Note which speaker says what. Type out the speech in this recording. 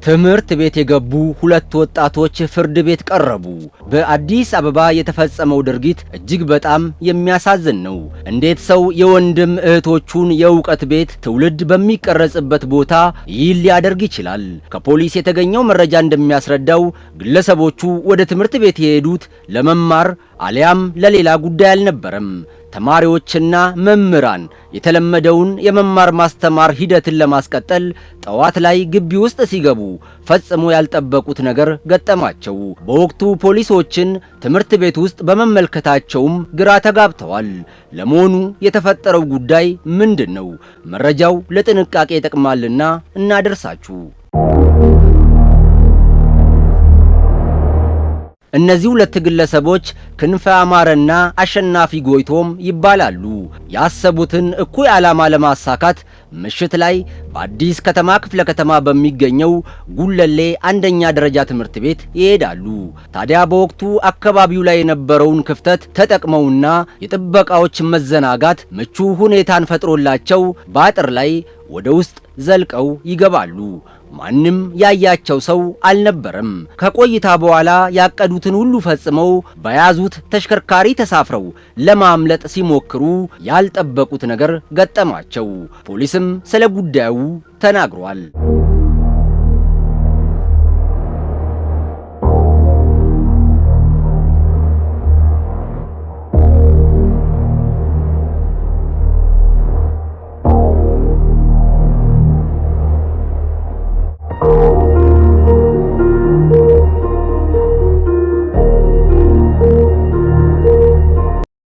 Speaker 1: ትምህርት ቤት የገቡ ሁለት ወጣቶች ፍርድ ቤት ቀረቡ። በአዲስ አበባ የተፈጸመው ድርጊት እጅግ በጣም የሚያሳዝን ነው። እንዴት ሰው የወንድም እህቶቹን የእውቀት ቤት ትውልድ በሚቀረጽበት ቦታ ይህን ሊያደርግ ይችላል? ከፖሊስ የተገኘው መረጃ እንደሚያስረዳው ግለሰቦቹ ወደ ትምህርት ቤት የሄዱት ለመማር አሊያም ለሌላ ጉዳይ አልነበረም። ተማሪዎችና መምህራን የተለመደውን የመማር ማስተማር ሂደትን ለማስቀጠል ጠዋት ላይ ግቢ ውስጥ ሲገቡ ፈጽሞ ያልጠበቁት ነገር ገጠማቸው። በወቅቱ ፖሊሶችን ትምህርት ቤት ውስጥ በመመልከታቸውም ግራ ተጋብተዋል። ለመሆኑ የተፈጠረው ጉዳይ ምንድነው? መረጃው ለጥንቃቄ ይጠቅማልና እናደርሳችሁ። እነዚህ ሁለት ግለሰቦች ክንፈ አማረና አሸናፊ ጎይቶም ይባላሉ። ያሰቡትን እኩይ ዓላማ ለማሳካት ምሽት ላይ በአዲስ ከተማ ክፍለ ከተማ በሚገኘው ጉለሌ አንደኛ ደረጃ ትምህርት ቤት ይሄዳሉ። ታዲያ በወቅቱ አካባቢው ላይ የነበረውን ክፍተት ተጠቅመውና የጥበቃዎች መዘናጋት ምቹ ሁኔታን ፈጥሮላቸው በአጥር ላይ ወደ ውስጥ ዘልቀው ይገባሉ። ማንም ያያቸው ሰው አልነበረም። ከቆይታ በኋላ ያቀዱትን ሁሉ ፈጽመው በያዙት ተሽከርካሪ ተሳፍረው ለማምለጥ ሲሞክሩ ያልጠበቁት ነገር ገጠማቸው። ፖሊስም ስለ ጉዳዩ ተናግሯል።